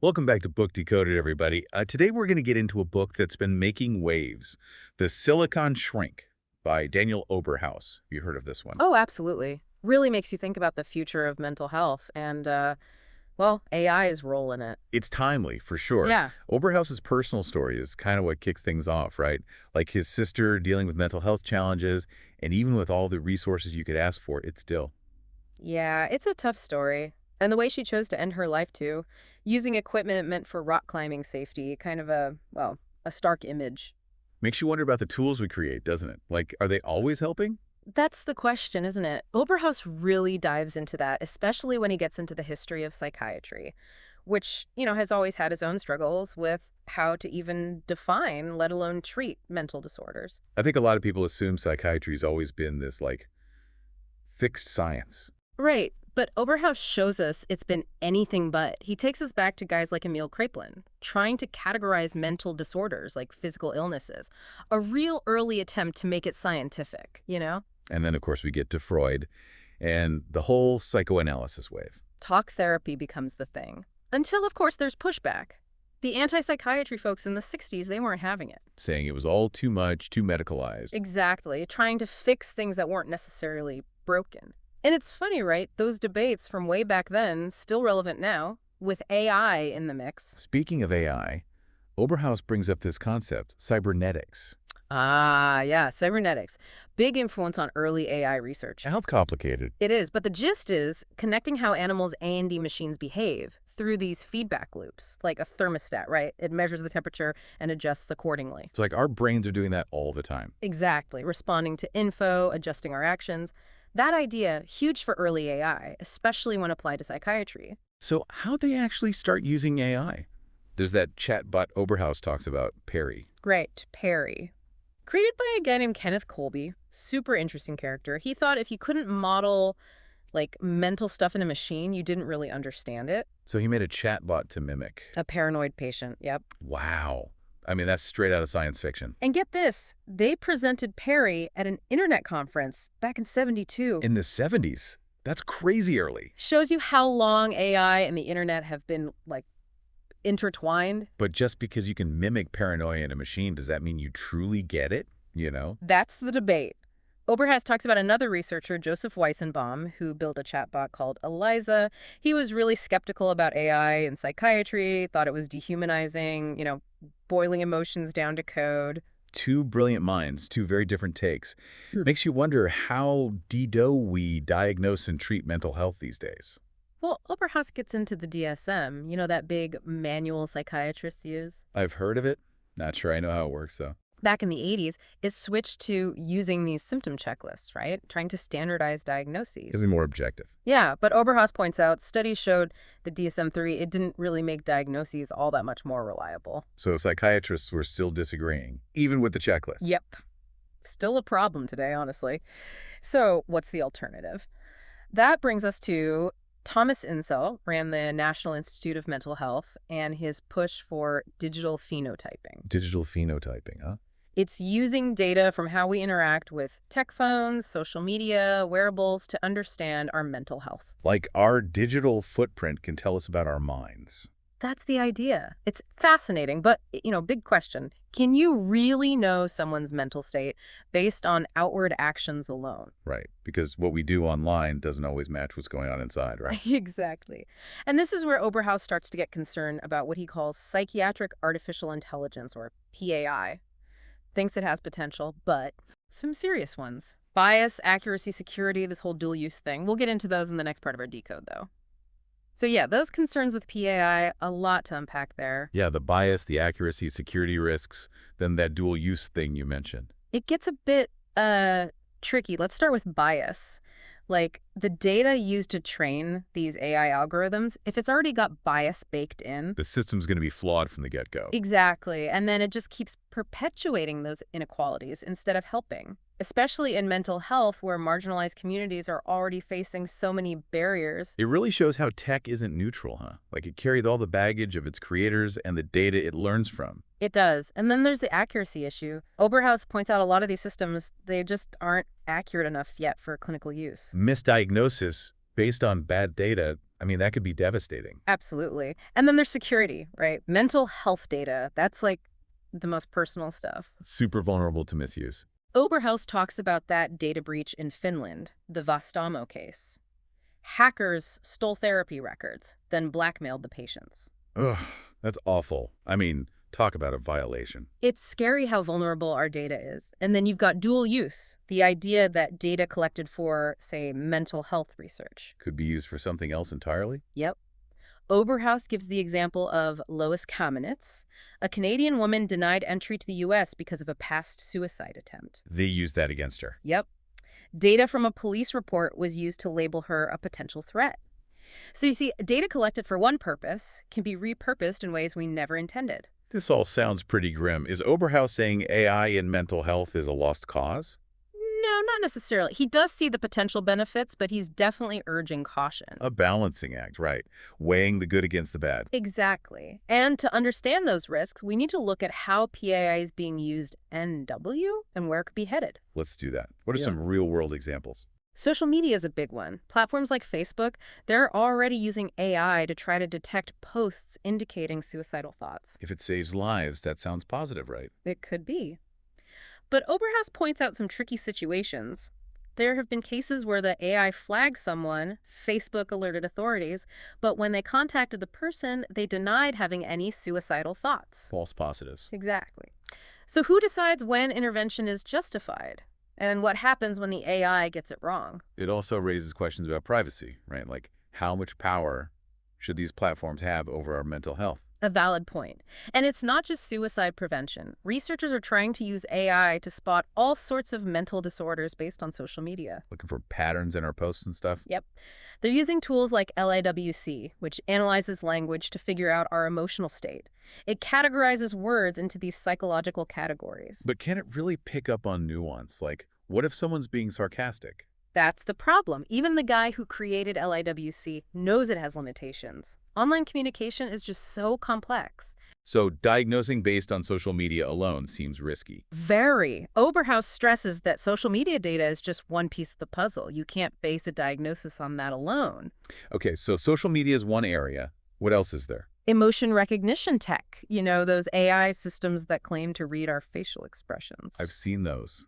Welcome back to Book Decoded, everybody. Today we're going to get into a book that's been making waves, The Silicon Shrink by Daniel Oberhaus. Have you heard of this one? Oh, absolutely. Really makes you think about the future of mental health and, well, AI's role in it. It's timely, for sure. Yeah. Oberhaus's personal story is kind of what kicks things off, right? Like his sister dealing with mental health challenges, and even with all the resources you could ask for, it's still Yeah, it's a tough story. And the way she chose to end her life, too, using equipment meant for rock climbing safety, kind of a stark image. makes you wonder about the tools we create, doesn't it? Like, are they always helping? That's the question, isn't it? Oberhaus really dives into that, especially when he gets into the history of psychiatry, which, has always had its own struggles with how to even define, let alone treat mental disorders. I think a lot of people assume psychiatry's always been this, like, fixed science. Right, but Oberhaus shows us it's been anything but. He takes us back to guys like Emil Kraepelin, trying to categorize mental disorders like physical illnesses. A real early attempt to make it scientific. And then, of course, we get to Freud and the whole psychoanalysis wave. Talk therapy becomes the thing. Until, of course, there's pushback. The anti-psychiatry folks in the 60s, they weren't having it. Saying it was all too much, too medicalized. Exactly, trying to fix things that weren't necessarily broken. And it's funny, right? Those debates from way back then, still relevant now, with AI in the mix. Speaking of AI, Oberhaus brings up this concept, cybernetics. Ah, yeah, cybernetics. Big influence on early AI research. Sounds complicated. It is, but the gist is connecting how animals and machines behave through these feedback loops, like a thermostat, right? It measures the temperature and adjusts accordingly. It's like our brains are doing that all the time. Exactly, responding to info, adjusting our actions. That idea, huge for early AI, especially when applied to psychiatry. So how'd they actually start using AI? There's that chatbot Oberhaus talks about, Parry. Great, Perry. Created by a guy named Kenneth Colby, super interesting character. He thought if you couldn't model mental stuff in a machine, you didn't really understand it. So he made a chatbot to mimic. A paranoid patient, yep. Wow. I mean, that's straight out of science fiction. And get this, they presented Perry at an internet conference back in '72. In the 70s. That's crazy early. Shows you how long AI and the internet have been, intertwined. But just because you can mimic paranoia in a machine, does that mean you truly get it? You know? That's the debate. Oberhaus talks about another researcher, Joseph Weissenbaum, who built a chatbot called ELIZA. He was really skeptical about AI in psychiatry, thought it was dehumanizing, boiling emotions down to code. Two brilliant minds, two very different takes. Makes you wonder how do we diagnose and treat mental health these days? Well, Oberhaus gets into the DSM, that big manual psychiatrists use. I've heard of it. Not sure I know how it works, though. Back in the '80s, it switched to using these symptom checklists, right? Trying to standardize diagnoses. Is it more objective? Yeah, but Oberhaus points out studies showed the DSM-3, it didn't really make diagnoses all that much more reliable. So psychiatrists were still disagreeing, even with the checklist. Yep. Still a problem today, honestly. So what's the alternative? That brings us to Thomas Insel ran the National Institute of Mental Health and his push for digital phenotyping. Digital phenotyping, huh? It's using data from how we interact with tech phones, social media, wearables to understand our mental health. Like our digital footprint can tell us about our minds. That's the idea. It's fascinating, but, big question. Can you really know someone's mental state based on outward actions alone? Right, because what we do online doesn't always match what's going on inside, right? Exactly. And this is where Oberhaus starts to get concerned about what he calls psychiatric artificial intelligence, or PAI. Thinks it has potential, but some serious ones. Bias, accuracy, security, this whole dual use thing. We'll get into those in the next part of our decode, though. So yeah, those concerns with PAI, a lot to unpack there. Yeah, the bias, the accuracy, security risks, then that dual use thing you mentioned. It gets a bit tricky. Let's start with bias. Like, the data used to train these AI algorithms, if it's already got bias baked in. The system's going to be flawed from the get-go. Exactly. And then it just keeps perpetuating those inequalities instead of helping, especially in mental health where marginalized communities are already facing so many barriers. It really shows how tech isn't neutral, huh? Like it carried all the baggage of its creators and the data it learns from. It does. And then there's the accuracy issue. Oberhaus points out a lot of these systems, they just aren't accurate enough yet for clinical use. Misdiagnosis Based on bad data, I mean, that could be devastating. Absolutely. And then there's security, right? Mental health data. That's like the most personal stuff. Super vulnerable to misuse. Oberhaus talks about that data breach in Finland, the Vastaamo case. Hackers stole therapy records, then blackmailed the patients. Ugh, that's awful. I mean, talk about a violation. It's scary how vulnerable our data is. And then you've got dual use, the idea that data collected for, say, mental health research. Could be used for something else entirely? Yep. Oberhaus gives the example of Lois Kamenetz, a Canadian woman denied entry to the U.S. because of a past suicide attempt. They used that against her. Yep. Data from a police report was used to label her a potential threat. So you see, data collected for one purpose can be repurposed in ways we never intended. This all sounds pretty grim. Is Oberhaus saying AI in mental health is a lost cause? No, not necessarily. He does see the potential benefits, but he's definitely urging caution. A balancing act, right. Weighing the good against the bad. Exactly. And to understand those risks, we need to look at how PAI is being used NW and where it could be headed. Let's do that. What are Yeah. some real-world examples? Social media is a big one. Platforms like Facebook, they're already using AI to try to detect posts indicating suicidal thoughts. If it saves lives, that sounds positive, right? It could be. But Oberhaus points out some tricky situations. There have been cases where the AI flagged someone, Facebook alerted authorities, but when they contacted the person, they denied having any suicidal thoughts. False positives. Exactly. So who decides when intervention is justified? And what happens when the AI gets it wrong? It also raises questions about privacy, right? Like, how much power should these platforms have over our mental health? A valid point. And it's not just suicide prevention. Researchers are trying to use AI to spot all sorts of mental disorders based on social media. Looking for patterns in our posts and stuff? Yep. They're using tools like LIWC, which analyzes language to figure out our emotional state. It categorizes words into these psychological categories. But can it really pick up on nuance? Like, what if someone's being sarcastic? That's the problem. Even the guy who created LIWC knows it has limitations. Online communication is just so complex. So diagnosing based on social media alone seems risky. Very. Oberhaus stresses that social media data is just one piece of the puzzle. You can't base a diagnosis on that alone. Okay, so social media is one area. What else is there? Emotion recognition tech, those AI systems that claim to read our facial expressions. I've seen those.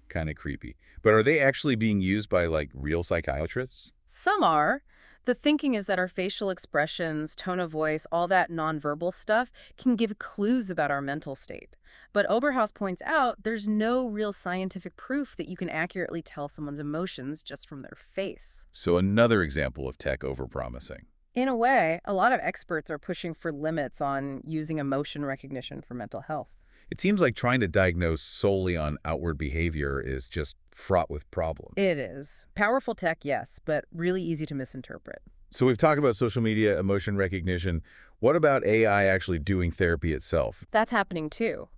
Kind of creepy. But are they actually being used by, like, real psychiatrists? Some are. The thinking is that our facial expressions, tone of voice, all that nonverbal stuff can give clues about our mental state. But Oberhaus points out there's no real scientific proof that you can accurately tell someone's emotions just from their face. So another example of tech overpromising. In a way, a lot of experts are pushing for limits on using emotion recognition for mental health. It seems like trying to diagnose solely on outward behavior is just fraught with problems. It is. Powerful tech, yes, but really easy to misinterpret. So we've talked about social media, emotion recognition. What about AI actually doing therapy itself? That's happening too.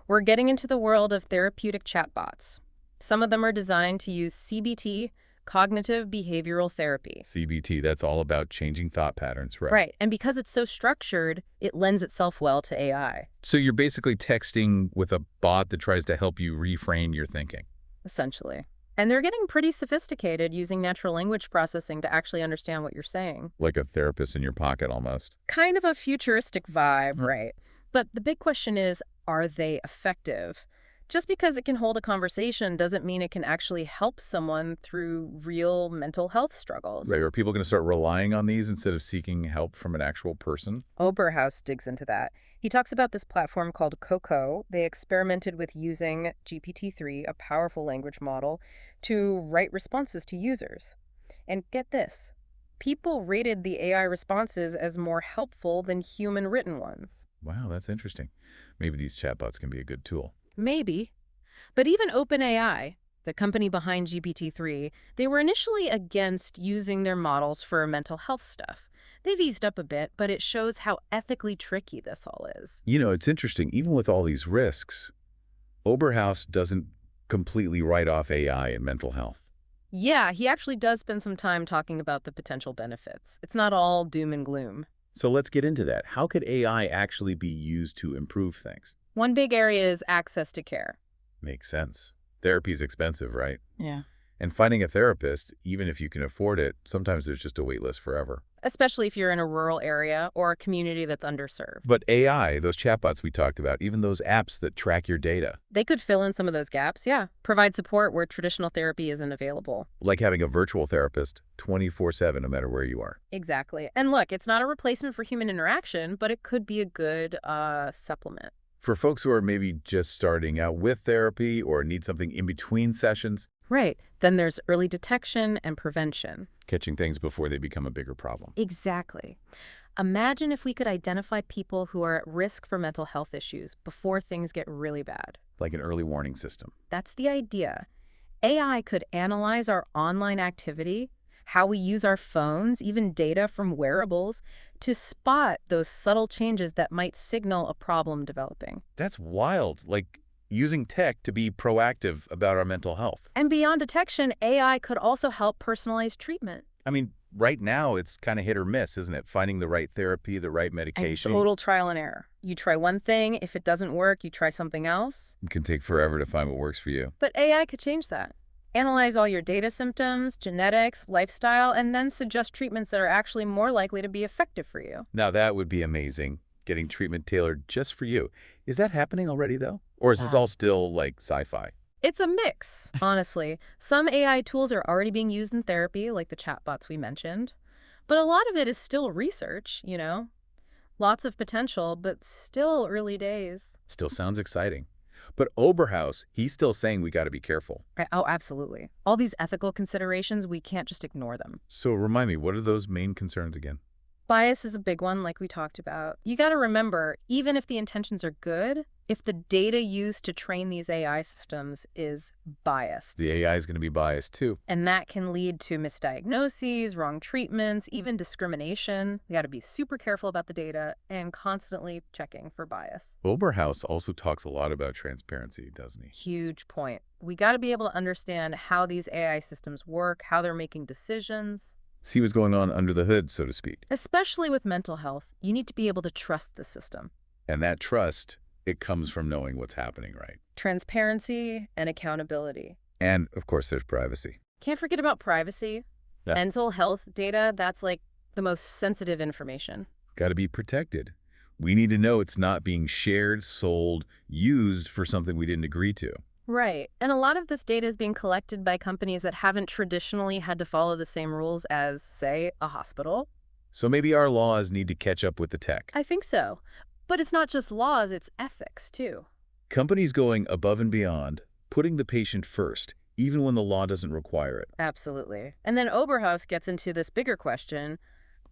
We're getting into the world of therapeutic chatbots. Some of them are designed to use CBT, cognitive behavioral therapy. CBT, that's all about changing thought patterns, right? Right, and because it's so structured, it lends itself well to AI, So you're basically texting with a bot that tries to help you reframe your thinking. essentially. And they're getting pretty sophisticated using natural language processing to actually understand what you're saying. Like a therapist in your pocket almost. Kind of a futuristic vibe, right? But the big question is, are they effective? Just because it can hold a conversation doesn't mean it can actually help someone through real mental health struggles. Right, are people going to start relying on these instead of seeking help from an actual person? Oberhaus digs into that. He talks about this platform called Coco. They experimented with using GPT-3, a powerful language model, to write responses to users. And get this, people rated the AI responses as more helpful than human written ones. Wow, that's interesting. Maybe these chatbots can be a good tool. Maybe. But even OpenAI, the company behind GPT-3, they were initially against using their models for mental health stuff. They've eased up a bit, but it shows how ethically tricky this all is. You know, it's interesting. Even with all these risks, Oberhaus doesn't completely write off AI in mental health. Yeah, he actually does spend some time talking about the potential benefits. It's not all doom and gloom. So let's get into that. How could AI actually be used to improve things? One big area is access to care. Makes sense. Therapy's expensive, right? Yeah. And finding a therapist, even if you can afford it, sometimes there's just a wait list forever. Especially if you're in a rural area or a community that's underserved. But AI, those chatbots we talked about, even those apps that track your data, They could fill in some of those gaps, yeah. Provide support where traditional therapy isn't available. like having a virtual therapist 24/7, no matter where you are. Exactly. And look, it's not a replacement for human interaction, but it could be a good supplement. For folks who are maybe just starting out with therapy or need something in between sessions, Right. Then there's early detection and prevention. catching things before they become a bigger problem. Exactly. Imagine if we could identify people who are at risk for mental health issues before things get really bad. Like an early warning system. That's the idea. AI could analyze our online activity, how we use our phones, even data from wearables, to spot those subtle changes that might signal a problem developing. That's wild. Like using tech to be proactive about our mental health. And beyond detection, AI could also help personalize treatment. I mean, right now it's kind of hit or miss, isn't it? Finding the right therapy, the right And medication. total trial and error. You try one thing, if it doesn't work, you try something else. It can take forever to find what works for you. But AI could change that. Analyze all your data symptoms, genetics, lifestyle, and then suggest treatments that are actually more likely to be effective for you. Now that would be amazing. Getting treatment tailored just for you. Is that happening already, though? Or is this all still like sci-fi? It's a mix, honestly. Some AI tools are already being used in therapy, like the chatbots we mentioned. But a lot of it is still research, you know? Lots of potential, but still early days. Still sounds exciting. But Oberhaus, he's still saying we got to be careful. Right. Oh, absolutely. All these ethical considerations, we can't just ignore them. So remind me, what are those main concerns again? Bias is a big one, like we talked about. You got to remember, even if the intentions are good, if the data used to train these AI systems is biased, The AI is going to be biased too. and that can lead to misdiagnoses, wrong treatments, even discrimination. You got to be super careful about the data and constantly checking for bias. Oberhaus also talks a lot about transparency, doesn't he? Huge point. We got to be able to understand how these AI systems work, how they're making decisions. See what's going on under the hood, so to speak. Especially with mental health, you need to be able to trust the system. And that trust, it comes from knowing what's happening, right? Transparency and accountability. And, of course, there's privacy. Can't forget about privacy. Yes. Mental health data, that's like the most sensitive information. Got to be protected. We need to know it's not being shared, sold, used for something we didn't agree to. Right. And a lot of this data is being collected by companies that haven't traditionally had to follow the same rules as, say, a hospital. So maybe our laws need to catch up with the tech. I think so. But it's not just laws, it's ethics, too. Companies going above and beyond, putting the patient first, even when the law doesn't require it. Absolutely. And then Oberhaus gets into this bigger question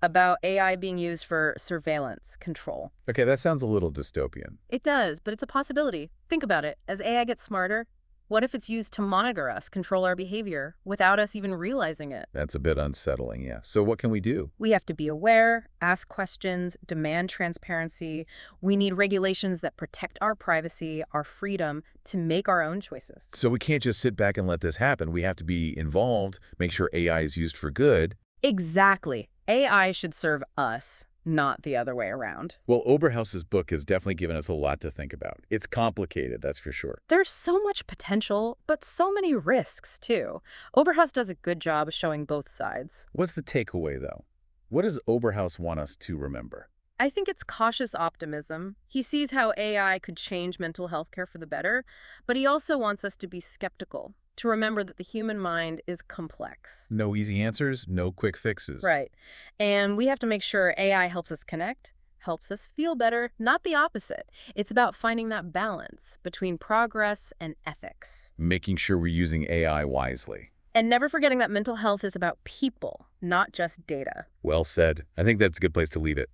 about AI being used for surveillance, control. Okay, that sounds a little dystopian. It does, but it's a possibility. Think about it. As AI gets smarter, what if it's used to monitor us, control our behavior, without us even realizing it? That's a bit unsettling, yeah. So what can we do? We have to be aware, ask questions, demand transparency. We need regulations that protect our privacy, our freedom to make our own choices. So we can't just sit back and let this happen. We have to be involved, make sure AI is used for good. Exactly. AI should serve us, not the other way around. Well, Oberhaus's book has definitely given us a lot to think about. It's complicated, that's for sure. There's so much potential, but so many risks, too. Oberhaus does a good job of showing both sides. What's the takeaway, though? What does Oberhaus want us to remember? I think it's cautious optimism. He sees how AI could change mental health care for the better, but he also wants us to be skeptical, to remember that the human mind is complex. No easy answers, no quick fixes. Right. And we have to make sure AI helps us connect, helps us feel better, not the opposite. It's about finding that balance between progress and ethics. Making sure we're using AI wisely. And never forgetting that mental health is about people, not just data. Well said. I think that's a good place to leave it.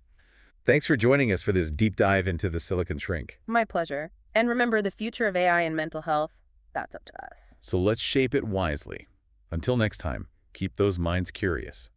Thanks for joining us for this deep dive into the silicon shrink. My pleasure. And remember, the future of AI and mental health, that's up to us. So let's shape it wisely. Until next time, keep those minds curious.